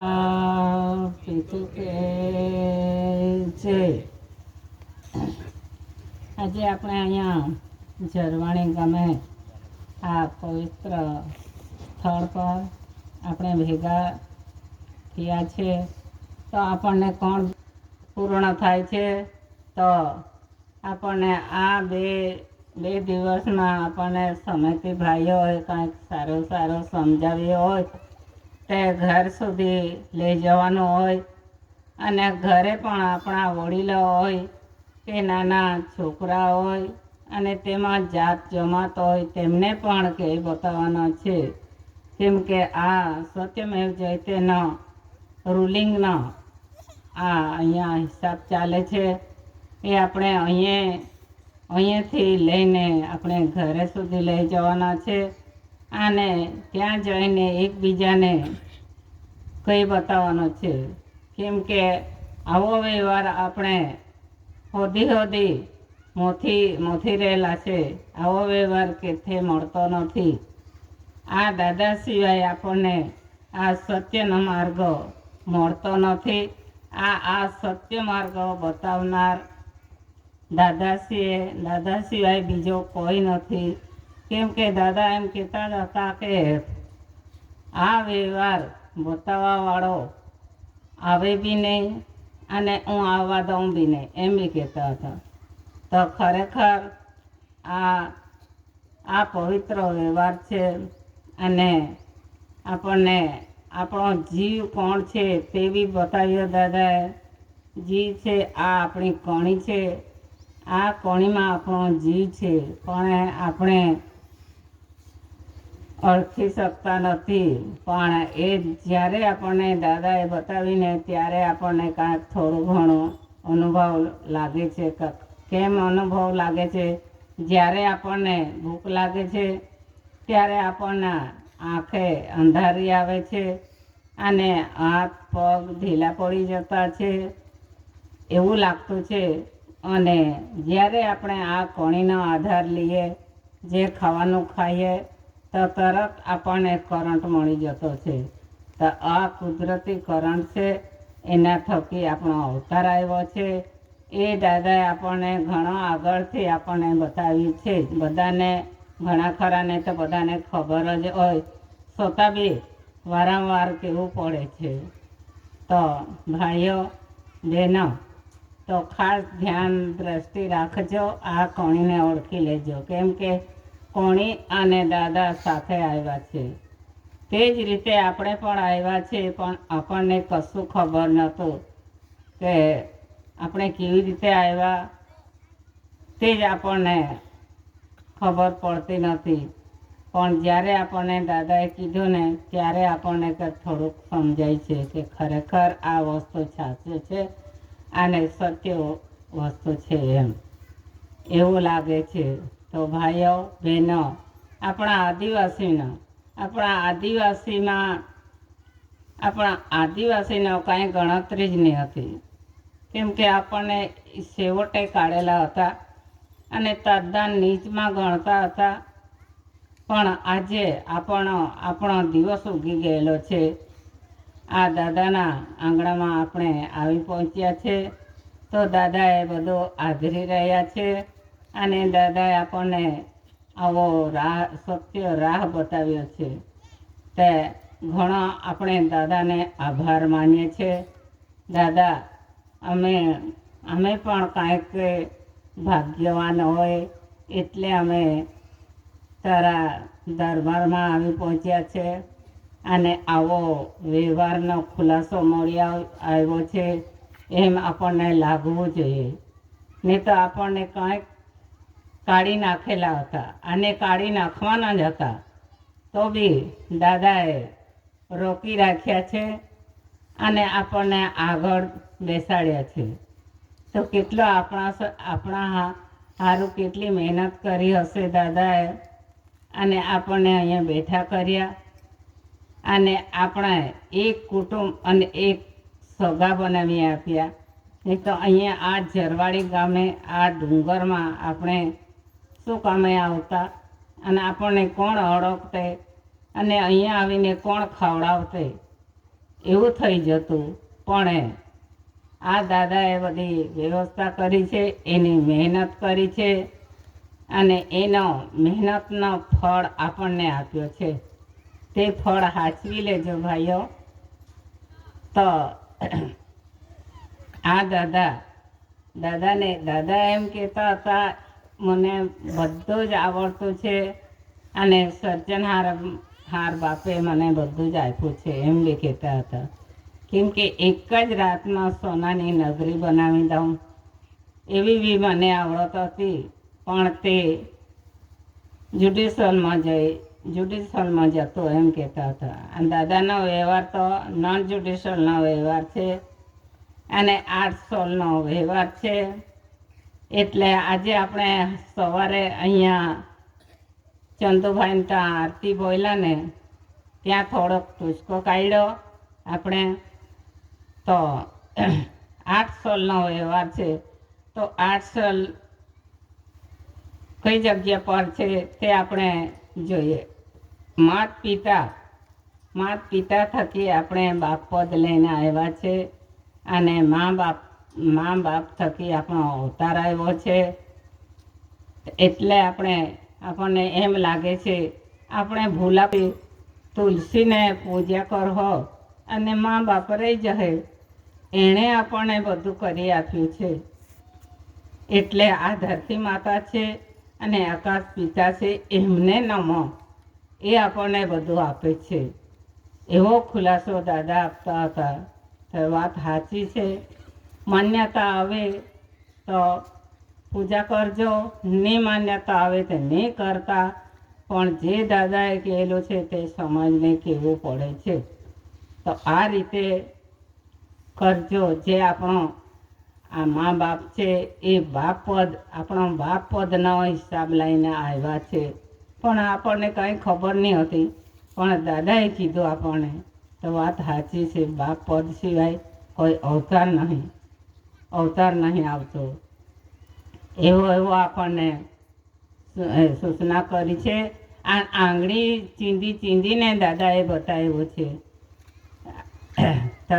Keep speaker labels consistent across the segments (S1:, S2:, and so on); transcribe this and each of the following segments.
S1: બીજું કે છે આજે આપણે અહીંયા ઝરવાણી ગામે આ પવિત્ર સ્થળ પર આપણે ભેગા થયા છે. તો આપણને કોણ પૂર્ણ થાય છે? તો આપણને આ બે દિવસમાં આપણને સમિતિ ભાઈઓએ કાંઈક સારું સમજાવ્યું હોય તે ઘર સુધી લઈ જવાનું હોય, અને ઘરે પણ આપણા વડીલો હોય કે નાના છોકરા હોય અને તેમાં જાત જમાત હોય તેમને પણ કહી બતાવવાનો છે. કેમ કે આ સત્યમેવ જયતેનો રૂલિંગનો આ અહીંયા હિસાબ ચાલે છે. એ આપણે અહીંયાથી લઈને આપણે ઘરે સુધી લઈ જવાના છે, અને ત્યાં જઈને એકબીજાને કહી બતાવવાનો છે. કેમ કે આવો વ્યવહાર આપણે હોદી મોથી રહેલા છે. આવો વ્યવહાર કેથે મળતો નથી. આ દાદા સિવાય આપણને આ સત્યનો માર્ગ મળતો નથી. આ સત્ય માર્ગ બતાવનાર દાદા સિવાય બીજો કોઈ નથી. કેમ કે દાદા એમ કહેતા હતા કે આ વ્યવહાર બતાવવાવાળો આવે બી નહીં અને હું આવવા દઉં બી નહીં, એમ બી કહેતા હતા. તો ખરેખર આ પવિત્ર વ્યવહાર છે, અને આપણને આપણો જીવ કોણ છે તે બી બતાવ્યો દાદાએ. જીવ છે આ આપણી કણી છે. આ કણીમાં આપણો જીવ છે, પણ આપણે ઓળખી શકતા નથી. પણ એ જ્યારે આપણને દાદાએ બતાવીને ત્યારે આપણને કાંઈક થોડું ઘણું અનુભવ લાગે છે. કેમ અનુભવ લાગે છે? જ્યારે આપણને ભૂખ લાગે છે ત્યારે આપણને આંખે અંધારી આવે છે અને હાથ પગ ઢીલા પડી જતા છે, એવું લાગતું છે. અને જ્યારે આપણે આ કણીનો આધાર લઈએ, જે ખાવાનું ખાઈએ તો તરત આપણને કરંટ મળી જતો છે. તો આ કુદરતી કરંટ છે, એના થકી આપણો અવતાર આવ્યો છે. એ દાદાએ આપણને ઘણો આગળથી આપણને બતાવ્યું છે. બધાને ઘણા ખરાને તો બધાને ખબર જ હોય, છતાં બી વારંવાર કહેવું પડે છે. તો ભાઈઓ બહેનો, તો ખાસ ધ્યાન દ્રષ્ટિ રાખજો. આ કણીને ઓળખી લેજો. કેમ કે કણી અને દાદા સાથે આવ્યા છે. તે જ રીતે આપણે પણ આવ્યા છે, પણ આપણને કશું ખબર નહોતું કે આપણે કેવી રીતે આવ્યા, તે જ આપણને ખબર પડતી નથી. પણ જ્યારે આપણને દાદાએ કીધું ને ત્યારે આપણને કંઈક થોડુંક સમજાય છે કે ખરેખર આ વસ્તુ સાચું છે અને સત્ય વસ્તુ છે, એવું લાગે છે. તો ભાઈઓ બહેનો, આપણા આદિવાસીનો કાંઈ ગણતરી જ નહીં હતી. કેમ કે આપણને છેવટે કાઢેલા હતા અને તદ્દન નીચમાં ગણતા હતા. પણ આજે આપણો દિવસ ઉગી ગયેલો છે. આ દાદાના આંગણામાં આપણે આવી પહોંચ્યા છે. તો દાદાએ બધું આદરી રહ્યા છે, અને દાદાએ આપણને આવો સત્ય રાહ બતાવ્યો છે. તે ઘણો આપણે દાદાને આભાર માનીએ છીએ. દાદા, અમે પણ કાંઈક ભાગ્યવાન હોય એટલે અમે તારા દરબારમાં આવી પહોંચ્યા છે, અને આવો વ્યવહારનો ખુલાસો મળી આવ્યો છે, એમ આપણને લાગવું જોઈએ. નહીં તો આપણને કાંઈક કાઢી નાખેલા હતા અને કાઢી નાખવાના જ હતા, તો બી દાદાએ રોકી રાખ્યા છે અને આપણને આગળ બેસાડ્યા છે. તો કેટલો આપણા સારું કેટલી મહેનત કરી હશે દાદાએ, અને આપણને અહીંયા બેઠા કર્યા, અને આપણે એક કુટુંબ અને એક સગા બનાવી આપ્યા. નહીં તો અહીંયા આ ઝરવાડી ગામે આ ડુંગરમાં આપણે શું કામે આવતા, અને આપણને કોણ ઓળખતે, અને અહીંયા આવીને કોણ ખવડાવતે, એવું થઈ જતું. પણ આ દાદાએ બધી વ્યવસ્થા કરી છે, એની મહેનત કરી છે અને એનો મહેનતનો ફળ આપણને આપ્યો છે. તે ફળ સાચવી લેજો ભાઈઓ. તો આ દાદા એમ કહેતા હતા, મને બધું જ આવડતું છે અને સર્જનહાર બાપે મને બધું જ આપ્યું છે, એમ બી કહેતા હતા. કેમ કે એક જ રાતમાં સોનાની નગરી બનાવી દઉં એવી બી મને આવડત હતી. પણ તે જ્યુડિશિયલમાં જતો એમ કહેતા હતા. અને દાદાનો વ્યવહાર તો નોન જ્યુડિશિયલનો વ્યવહાર છે અને આર્ટ સોલનો વ્યવહાર છે. એટલે આજે આપણે સવારે અહીંયા ચંદુભાઈને ત્યાં આરતી બોલ્યા ને ત્યાં થોડોક ટૂચકો કાઢ્યો આપણે. તો આર્ટ સોલનો વ્યવહાર છે. તો આર્ટ સોલ કઈ જગ્યા પર છે તે આપણે જોઈએ. માત પિતા થકી આપણે બાપ પદ લઈને આવ્યા છે અને મા બાપ થકી આપણો અવતાર આવ્યો છે. એટલે આપણને એમ લાગે છે આપણે ભૂલાવી તુલસીને પૂજા કરહો અને મા બાપ રહી જશે. એણે આપણને બધું કરી આપ્યું છે. એટલે આ ધરતી માતા છે અને આકાશ પિતા છે, એમને નમો. એ આપણને બધું આપે છે. એવો ખુલાસો દાદા આપતા હતા. તો વાત સાચી છે. માન્યતા આવે તો પૂજા કરજો, નહીં માન્યતા આવે તો નહીં કરતા. પણ જે દાદાએ કહેલું છે તે સમાજને કહેવું પડે છે. તો આ રીતે કરજો. જે આપણો આ મા બાપ છે એ આપણો બાપ પદનો હિસાબ લઈને આવ્યા છે. પણ આપણને કંઈ ખબર નહીં હતી, પણ દાદાએ કીધું આપણને. તો વાત સાચી છે. બાપ પદ સિવાય કોઈ અવતાર નહીં આવતો. એવો આપણને સૂચના કરી છે. આ આંગળી ચીંધીને દાદાએ બતાવ્યું છે. તો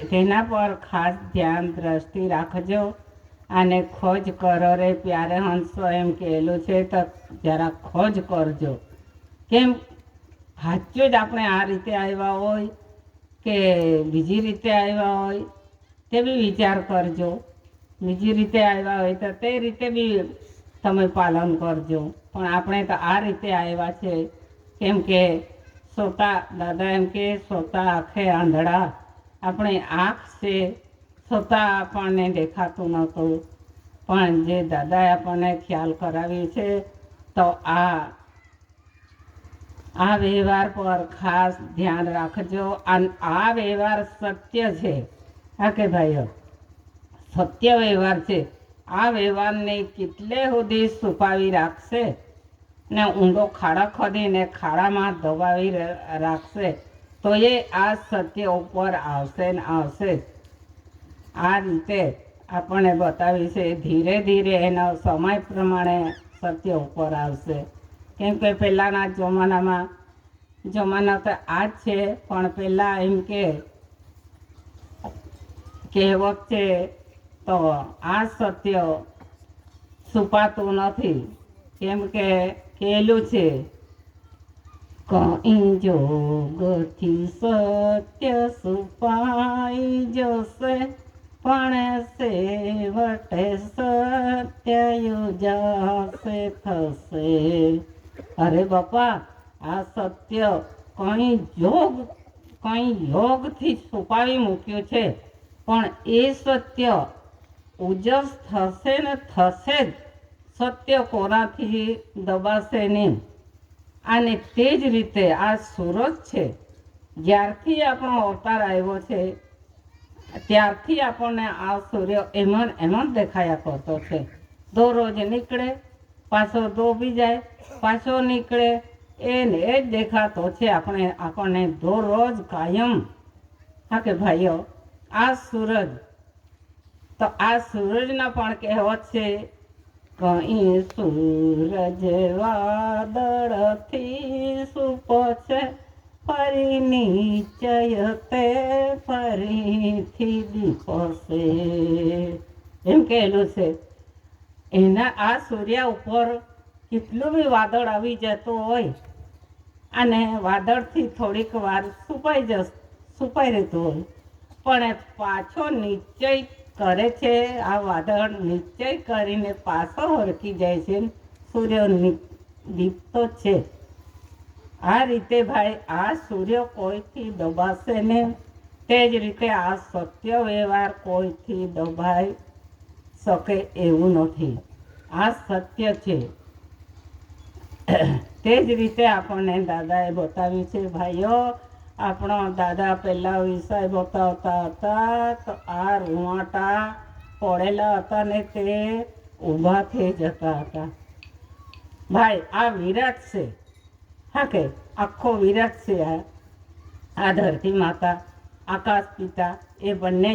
S1: તેના પર ખાસ ધ્યાન દ્રષ્ટિ રાખજો. અને ખોજ કરો રે પ્યારે હંસો એમ કહેલું છે. તો જરા ખોજ કરજો. કેમ સાચું જ આપણે આ રીતે આવ્યા હોય કે બીજી રીતે આવ્યા હોય તે બી વિચાર કરજો. બીજી રીતે આવ્યા હોય તો તે રીતે બી તમે પાલન કરજો. પણ આપણે તો આ રીતે આવ્યા છે. કેમ કે દાદા એમ કે સોતા આંખે આંધળા. આપણી આંખ છે, છતાં આપણને દેખાતું નહોતું. પણ જે દાદાએ આપણને ખ્યાલ કરાવ્યું છે, તો આ વ્યવહાર પર ખાસ ધ્યાન રાખજો. આ વ્યવહાર સત્ય છે. હા કે ભાઈઓ, સત્ય વ્યવહાર છે. આ વ્યવહારને કેટલે સુધી છુપાવી રાખશે ને ઊંડો ખાડા ખોદીને ખાડામાં દબાવી રાખશે તો એ આ સત્ય ઉપર આવશે ને આવશે. આ રીતે આપણને બતાવી છે. ધીરે ધીરે એના સમય પ્રમાણે સત્ય ઉપર આવશે. કેમ કે પહેલાંના જમાના તો આ જ છે. પણ પહેલાં એમ કે કહેવત છે, તો આ સત્ય છુપાતું નથી. કેમ કે કહેલું છે, કઈ જોગથી સત્ય છુપાઈ જશે, પણ છેવટે સત્ય યુજાશે થશે. અરે બાપા, આ સત્ય કઈ યોગથી છુપાવી મૂક્યું છે. પણ એ સત્ય ઉજસ થશે ને થશે જ. સત્ય કોનાથી દબાશે નહીં. અને તે જ રીતે આ સૂરજ છે. જ્યારથી આપણો અવતાર આવ્યો છે ત્યારથી આપણને આ સૂર્ય એમ જ દેખાયા કરતો છે. દરરોજ નીકળે, પાછો ડૂબી જાય, પાછો નીકળે, એને જ દેખાતો છે આપણને દરરોજ કાયમ. હા કે ભાઈઓ, આ સૂરજ, તો આ સૂરજના પણ કહેવત છે, કઈ સૂરજ વાદળથી સુપછે, ફરી નિશ્ચય તે ફરીથી દીપસે, એમ કહેલું છે. એના આ સૂર્ય ઉપર કેટલું બી વાદળ આવી જતું હોય અને વાદળથી થોડીક વાર છુપાઈ રહેતું હોય, પણ પાછો નિશ્ચય કરે છે. આ વાદળ નિશ્ચય કરીને પાછો હરકી જાય છે. સૂર્ય દીપતો છે. આ રીતે ભાઈ આ સૂર્ય કોઈથી દબાશે ને, તે જ રીતે આ સત્ય વ્યવહાર કોઈથી દબાઈ શકે એવું નથી. આ સત્ય છે. તે જ રીતે આપણને દાદાએ બતાવ્યું છે. ભાઈઓ, આપણો દાદા પહેલા વિષય બતાવતા હતા તો આ રૂવાટા પડેલા હતા ને તે ઊભા થઈ જતા હતા. ભાઈ આ વિરાટ છે. હા કે આખો વિરાટ છે. આ ધરતી માતા, આકાશ પિતા એ બંને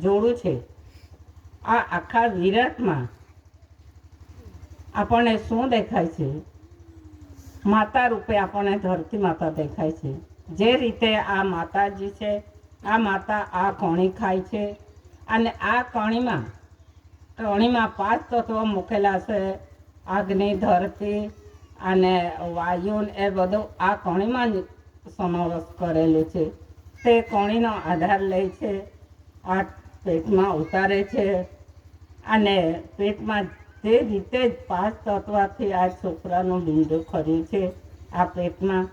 S1: જોડું છે. આ આખા વિરાટમાં આપણને શું દેખાય છે? માતા રૂપે આપણને ધરતી માતા દેખાય છે. જે રીતે આ માતાજી છે, આ માતા આ કણી ખાય છે અને આ કણીમાં 5 તત્વો મૂકેલા છે. અગ્નિ, ધરતી અને વાયુ એ બધું આ કણીમાં જ સમાવેશ કરેલું છે. તે કણીનો આધાર લે છે, આ પેટમાં ઉતારે છે અને પેટમાં તે રીતે જ 5 તત્વથી આ છોકરાનું બિંદુ ખર્યું છે આ પેટમાં,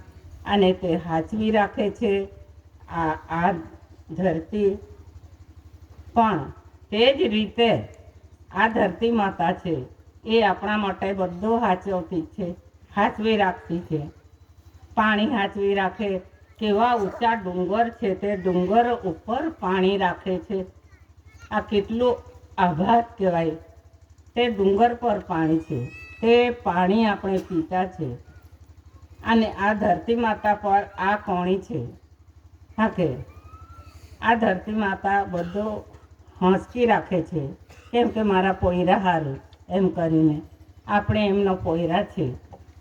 S1: અને તે હાચવી રાખે છે. આ ધરતી પણ તે જ રીતે આ ધરતી માતા છે એ આપણા માટે બધું હાચવતી છે, હાચવી રાખતી છે. પાણી હાચવી રાખે. કેવા ઊંચા ડુંગર છે, તે ડુંગર ઉપર પાણી રાખે છે. આ કેટલું આભાર કહેવાય. તે ડુંગર પર પાણી છે, તે પાણી આપણે પીતા છે. અને આ ધરતી માતા પર આ કણી છે. હા કે આ ધરતી માતા બધું હંચકી રાખે છે. કેમ કે મારા પોયરા હારું એમ કરીને આપણે એમનો પોયરા છે.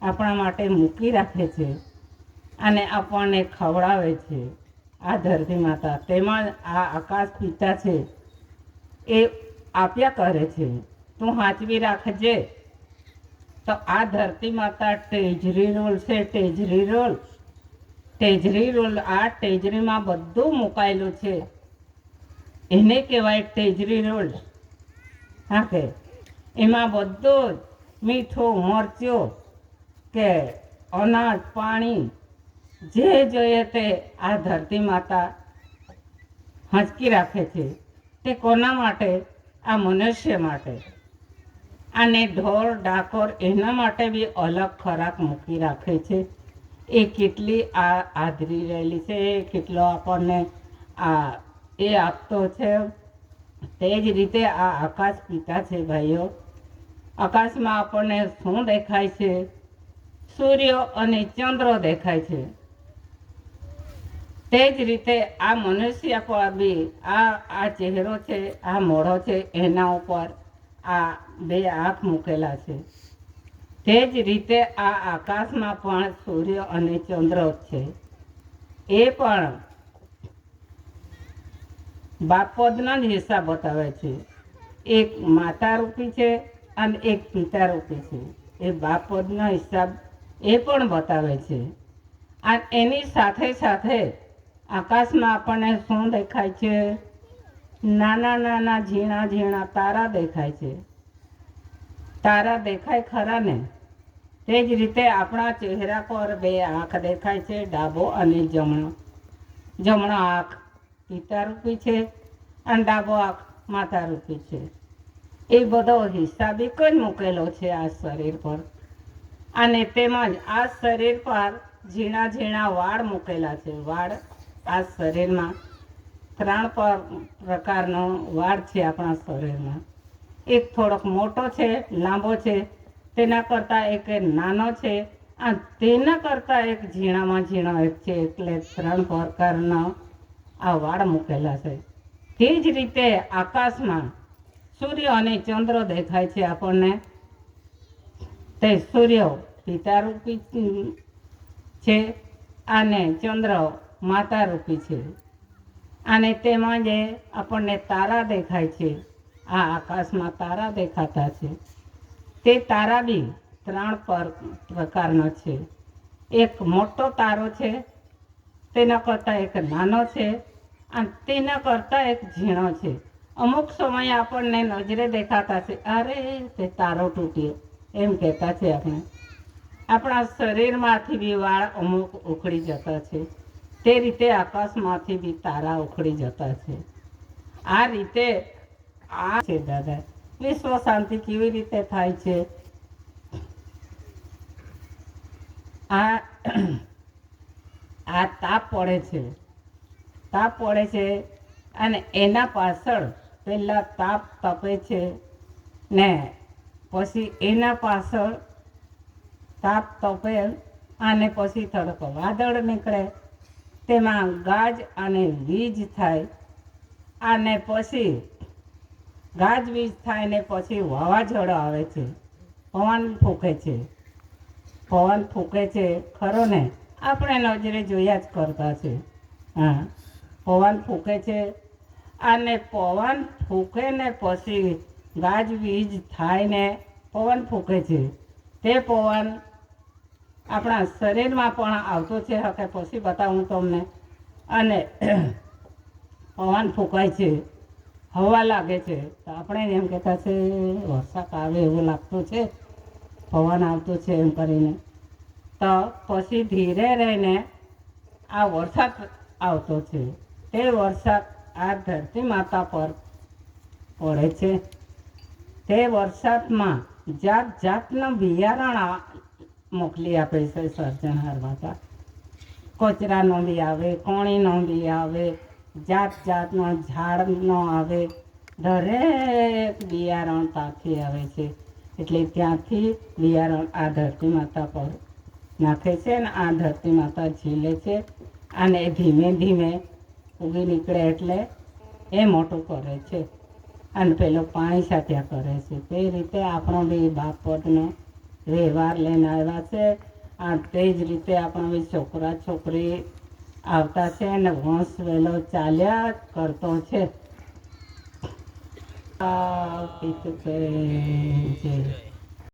S1: આપણા માટે મૂકી રાખે છે અને આપણને ખવડાવે છે. આ ધરતી માતા તેમાં આ આકાશ પિતા છે એ આપ્યા કરે છે. તું હાચવી રાખજે. તો આ ધરતી માતા ટેજરી રોલ છે. ટેજરી રોલ આ ટેજરીમાં બધું મુકાયેલું છે. એને કહેવાય ટેજરી રોલ. હા કે એમાં બધું જ મીઠું, મરચું કે અનાજ, પાણી જે જોઈએ તે આ ધરતી માતા હંચકી રાખે છે. તે કોના માટે? આ મનુષ્ય માટે. અને ઢોર ડાકોર એના માટે બી અલગ ખોરાક મૂકી રાખે છે. એ કેટલી આદરી રહેલી છે, કેટલો આપણને એ આપતો છે. તે જ રીતે આ આકાશ પિતા છે. ભાઈઓ, આકાશમાં આપણને શું દેખાય છે? સૂર્ય અને ચંદ્ર દેખાય છે. તે જ રીતે આ મનુષ્ય પર બી આ ચહેરો છે, આ મોઢો છે, એના ઉપર આ 2 આંખ મૂકેલા છે. તે જ રીતે આ આકાશમાં પણ સૂર્ય અને ચંદ્ર છે. એ પણ બાપદના જ હિસાબ બતાવે છે. એક માતા રૂપી છે અને એક પિતા રૂપી છે. એ બાપદનો હિસાબ એ પણ બતાવે છે. અને એની સાથે સાથે આકાશમાં આપણને શું દેખાય છે? નાના નાના ઝીણા ઝીણા તારા દેખાય છે. તારા દેખાય ખરા ને? તે જ રીતે આપણા ચહેરા પર 2 આંખ દેખાય છે, ડાબો અને જમણો. જમણો આંખ પિતા રૂપી છે અને ડાબો આંખ માતા રૂપી છે. એ બધો હિસાબી જ મૂકેલો છે આ શરીર પર. અને તેમજ આ શરીર પર ઝીણા ઝીણા વાળ મૂકેલા છે. વાળ આ શરીરમાં 3 પ્રકારનો વાળ છે આપણા શરીરમાં. એક થોડોક મોટો છે, લાંબો છે, તેના કરતાં એક નાનો છે અને તેના કરતાં એક ઝીણામાં ઝીણો એક છે. એટલે 3 પ્રકારના આ વાળ મૂકેલા છે. તે જ રીતે આકાશમાં સૂર્ય અને ચંદ્ર દેખાય છે આપણને. તે સૂર્ય પિતારૂપી છે અને ચંદ્ર માતા રૂપી છે. અને તેમાં જે આપણને તારા દેખાય છે, આ આકાશમાં તારા દેખાતા છે, તે તારા બી 3 પ્રકારનો છે. એક મોટો તારો છે, તેના કરતાં એક નાનો છે, અને તેના કરતાં એક ઝીણો છે. અમુક સમયે આપણને નજરે દેખાતા છે, અરે તે તારો તૂટ્યો એમ કહેતા છે આપણે. આપણા શરીરમાંથી બી વાળ અમુક ઉખડી જતા છે, તે રીતે આકાશમાંથી બી તારા ઉખડી જતા છે. આ રીતે આ છે દાદા, વિશ્વ શાંતિ કેવી રીતે થાય છે. આ આ તાપ પડે છે, તાપ પડે છે, અને એના પાછળ પહેલાં તાપ તપે છે ને પછી એના પાછળ તાપ તપે અને પછી થોડોક વાદળ નીકળે, તેમાં ગાજ અને વીજ થાય, અને પછી ગાજવીજ થાય ને પછી વાવાઝોડો આવે છે, પવન ફૂંકે છે. પવન ફૂંકે છે ખરો ને, આપણે નજરે જોયા જ કરતા છે. હા, પવન ફૂંકે છે, અને પવન ફૂંકે ને પછી ગાજવીજ થાય ને પવન ફૂંકે છે. તે પવન આપણા શરીરમાં પણ આવતો છે, હવે પછી બતાવું તમને. અને પવન ફૂંકાય છે, હવા લાગે છે, તો આપણે એમ કહેતા છે વરસાદ આવે એવું લાગતું છે, પવન આવતો છે એમ કરીને. તો પછી ધીરે રહીને આ વરસાદ આવતો છે. તે વરસાદ આ ધરતી માતા પર પડે છે. તે વરસાદમાં જાત જાતનું બિયારણ મોકલી આપે છે સર્જનહાર માતા. કચરાનો બી આવે, કોણીનો બી આવે, જાત જાતનો ઝાડનો આવે, દરેક બિયારણ ત્યાંથી આવે છે. એટલે ત્યાંથી બિયારણ આ ધરતી માતા પર નાખે છે, ને આ ધરતી માતા ઝીલે છે, અને ધીમે ધીમે ઉગી નીકળે એટલે એ મોટું કરે છે, અને પેલો પાણી છાંટ્યા કરે છે. તે રીતે આપણો બી બાપનો વ્યવહાર લઈને આવ્યા છે. આ તે જ રીતે આપણો બી છોકરા છોકરી આવતા છે, અને વંશ વહેલો ચાલ્યા કરતો છે.